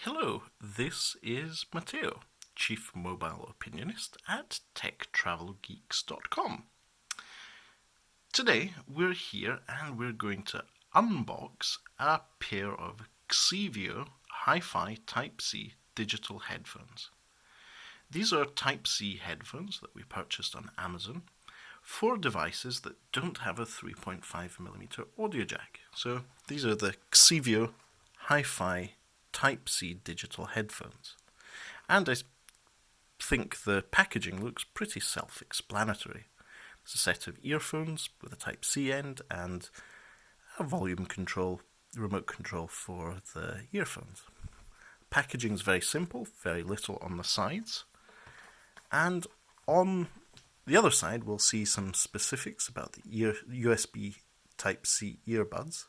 Hello, this is Matteo, Chief Mobile Opinionist at techtravelgeeks.com. Today we're here and we're going to unbox a pair of XIIVIO HiFi Type-C digital headphones. These are Type-C headphones that we purchased on Amazon for devices that don't have a 3.5mm audio jack. So these are the XIIVIO HiFi Type-C digital headphones. And I think the packaging looks pretty self-explanatory. It's a set of earphones with a Type-C end and a volume control, remote control for the earphones. Packaging is very simple, very little on the sides. And on the other side, we'll see some specifics about the USB Type-C earbuds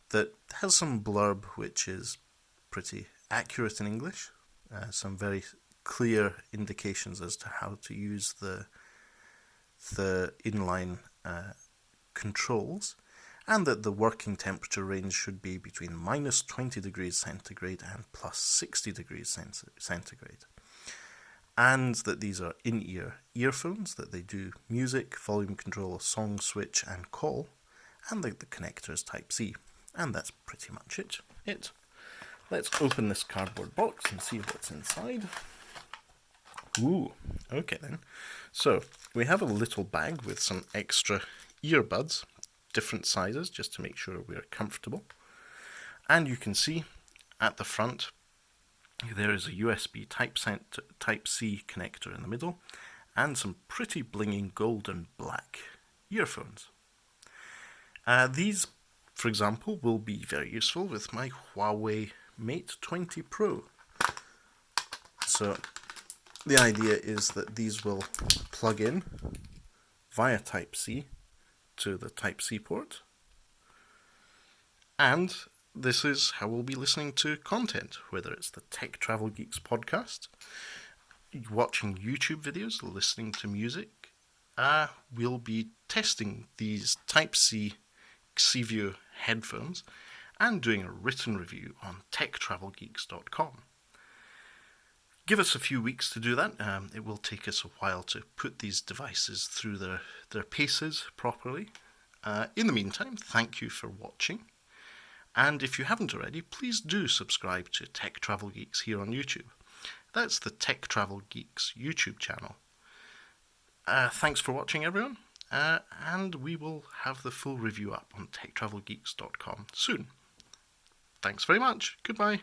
that has some blurb which is pretty accurate in English, some very clear indications as to how to use the inline controls, and that the working temperature range should be between minus 20 degrees centigrade and plus 60 degrees centigrade. And that these are in-ear earphones, that they do music, volume control, song switch and call, and that the connector is Type-C. And that's pretty much it. Let's open this cardboard box and see what's inside. Ooh, okay then. So, we have a little bag with some extra earbuds, different sizes, just to make sure we're comfortable. And you can see at the front, there is a USB Type-C connector in the middle, and some pretty blinging gold and black earphones. These, for example, will be very useful with my Huawei Mate 20 Pro. So the idea is that these will plug in via Type-C to the Type-C port, and this is how we'll be listening to content, whether it's the Tech Travel Geeks podcast, watching YouTube videos, listening to music. We'll be testing these Type-C XIIVIO headphones and doing a written review on techtravelgeeks.com. Give us a few weeks to do that. It will take us a while to put these devices through their paces properly. In the meantime, thank you for watching. And if you haven't already, please do subscribe to Tech Travel Geeks here on YouTube. That's the Tech Travel Geeks YouTube channel. Thanks for watching, everyone. And we will have the full review up on techtravelgeeks.com soon. Thanks very much. Goodbye.